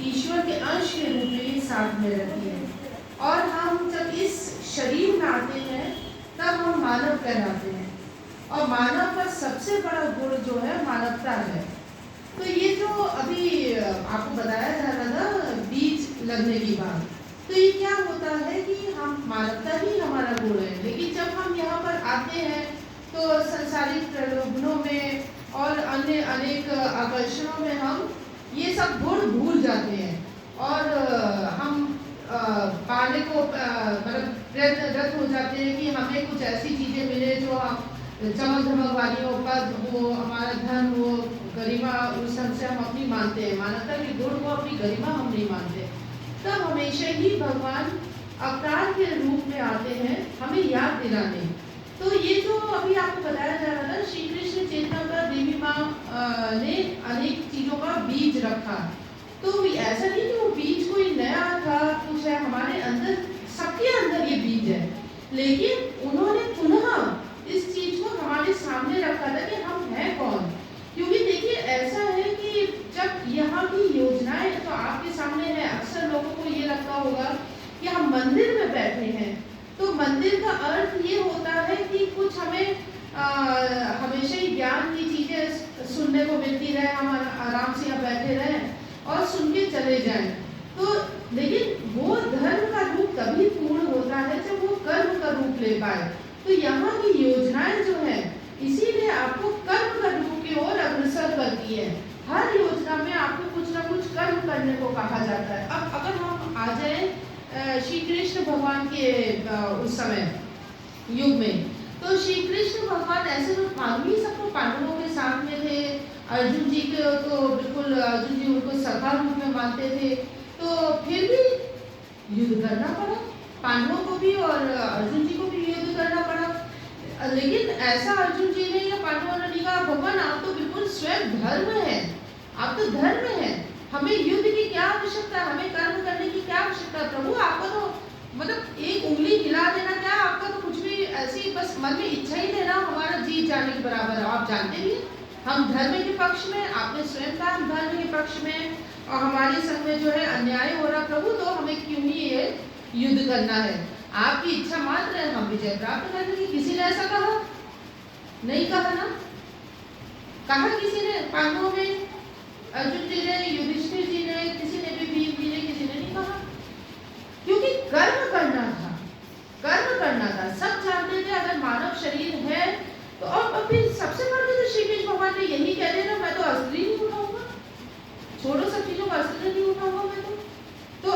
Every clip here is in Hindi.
ईश्वर के अंश के रूप में साथ में रहती है। और हम जब इस शरीर में आते हैं तब हम मानव कहलाते हैं, और मानव का सबसे बड़ा गुण जो है मानवता है। तो ये जो अभी आपको बताया जा रहा था बीज लगने की बात, तो ये क्या होता है कि हम मानवता ही हमारा गुण है, लेकिन जब हम यहाँ पर आते हैं तो संसारिक प्रलोभनों में और अन्य अनेक आकर्षणों में हम ये सब गुण भूल जाते हैं, और हम पाने को मतलब प्रयत्नरत हो जाते हैं कि हमें कुछ ऐसी चीज़ें मिले जो हम चमक धमक वाली हो, पद हो, हमारा धन हो, गरिमा, उस ढंग से हम अपनी मानते हैं, मानवता के गुण को अपनी गरिमा हम नहीं मानते। तब हमेशा ही भगवान अवतार के रूप में आते हैं हमें याद दिलाने। तो ये जो अभी आपको बताया जा रहा था, श्री कृष्ण चेतना पर देवी माँ ने अनेक चीज़ों का बीज रखा। तो ऐसा नहीं कि वो बीज कोई नया था, कुछ है, हमारे अंदर, सबके अंदर ये बीज है, लेकिन उन्होंने पुनः इस चीज को हमारे सामने रखा था कि हम हैं कौन। क्योंकि देखिए ऐसा है कि जब यहाँ की योजनाएं तो आपके सामने है, अक्सर लोगों को ये लगता होगा कि हम मंदिर में बैठे हैं, तो मंदिर का अर्थ ये होता है कि कुछ हमें हमेशा ही ज्ञान की चीजें सुनने को मिलती रहे, हम आराम से यहाँ बैठे रहें और सुन के चले जाएं। तो लेकिन वो धर्म का रूप तभी पूर्ण होता है जब वो कर्म का रूप ले पाए। तो यहाँ की योजनाएं जो है इसीलिए आपको कर्म का रूप की ओर अग्रसर करती है। हर योजना में आपको कुछ ना कुछ कर्म करने को कहा जाता है। अब अगर हम आ जाए श्री कृष्ण भगवान के उस समय युग में, तो श्री कृष्ण भगवान ऐसे तो मालूम ही सबको पांडवों के साथ में थे, अर्जुन जी को बिल्कुल, अर्जुन जी उनको सखा रूप में मानते थे, तो फिर भी युद्ध करना पड़ा पांडवों को भी और अर्जुन जी को भी युद्ध करना पड़ा। लेकिन ऐसा अर्जुन जी ने या पांडवों ने कहा, भगवान आप तो बिल्कुल स्वयं धर्म है, आप तो धर्म है, हमें युद्ध की क्या आवश्यकता, हमें कर्म करने की क्या आवश्यकता। प्रभु आपका तो मतलब एक उंगली हिला देना, क्या आपका तो कुछ भी ऐसी बस मन में इच्छा ही लेना हमारा जीत जाने के बराबर है। आप जानते भी हम धर्म के पक्ष में, आपने स्वयं कहा हम धर्म के पक्ष में, और हमारे संग में जो है अन्याय हो रहा प्रभु, तो हमें क्यों ही ये युद्ध करना है, आपकी इच्छा मात्र है, हम विजय प्राप्त कर लेंगे। किसी ने ऐसा कहा नहीं, कहा ना, कहा किसी ने, पांडवों में अर्जुन जी ने, युधिष्ठिर जी ने, किसी ने भी, भीम जी ने, किसी ने नहीं कहा, क्योंकि कर्म करना था, कर्म करना था। सब जानते थे अगर मानव शरीर है तो, और फिर सबसे बड़े तो श्री कृष्ण भगवान ने यही कह दिया ना, मैं तो अस्त्र नहीं उठाऊंगा, छोड़ो सब चीजों का, अस्त्र नहीं उठाऊंगा मैं तो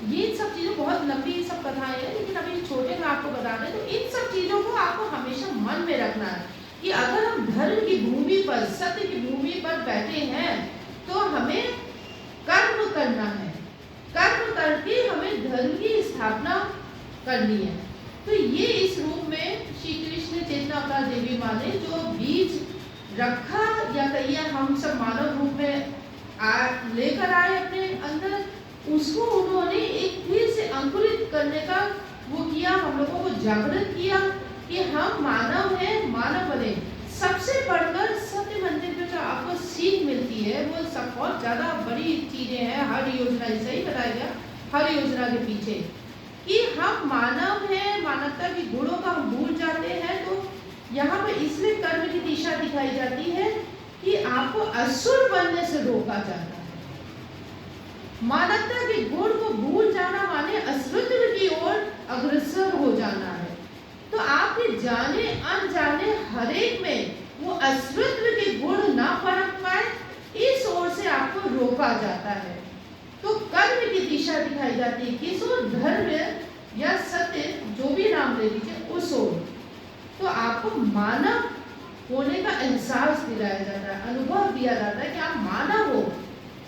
ये सब चीज़ें बहुत लंबी सब कथाएं हैं, लेकिन अभी छोटे में आपको बता दें, तो इन सब चीज़ों को आपको हमेशा मन में रखना है कि अगर हम धर्म की भूमि पर, सत्य की भूमि पर बैठे हैं तो हमें कर्म करना है, कर्म करके हमें धर्म की स्थापना करनी है। तो ये इस रूप में श्री कृष्ण चेतना अवतार देवी माँ ने जो बीज रखा, या कहिए हम सब मानव रूप में लेकर आए अपने अंदर, उसको उन्होंने एक फिर से अंकुरित करने का वो किया, हम लोगों को जागृत किया कि हम मानव हैं, मानव बने। सबसे बढ़कर सत्य मंदिर में जो आपको सीख मिलती है वो सब बहुत ज़्यादा बड़ी चीज़ें हैं। हर योजना, सही बताया गया, हर योजना के पीछे कि हम मानव हैं, मानवता के गुणों का हम भूल जाते हैं। तो यहाँ पे इसलिए कर्म की दिशा दिखाई जाती है कि आपको असुर बनने से रोका जाता है। मानवता के गुण को भूल जाना माने असुरत्व की ओर अग्रसर हो जाना है। तो आपके जाने अनजाने हरेक में वो असुरत्व के गुण ना परख पाए, इस ओर से आपको रोका जाता है। तो कर्म की दिशा दिखाई जाती है, किस ओर, धर्म या सत्य, जो भी नाम ले लीजिए, उस ओर। तो आपको मानव होने का एहसास दिलाया जाता है, अनुभव दिया जाता है कि आप मानव हो।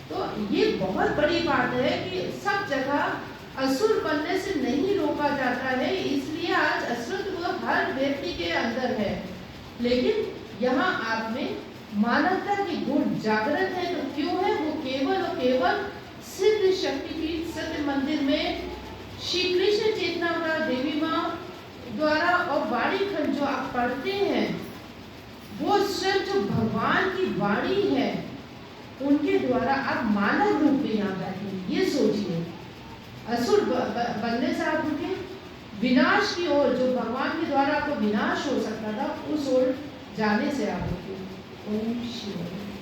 तो ये बहुत बड़ी बात है कि सब जगह असुर बनने से नहीं रोका जाता है, इसलिए आज असुरत्व हर व्यक्ति के अंदर है, लेकिन यहाँ आप में मानवता के गुण जागृत है। तो क्यों है वो? केवल और केवल सिद्ध शक्तिपीठ सत्य मंदिर में श्री कृष्ण चेतना का देवी माँ द्वारा और वाणी खंड जो आप पढ़ते हैं, वो स्वयं जो भगवान की वाणी है, उनके द्वारा आप मानव रूप में यहाँ बैठे असुर बनने से आप रुके, विनाश की ओर, जो भगवान के द्वारा आपको विनाश हो सकता था, उस ओर जाने से आप रुके। ओम शिवाय।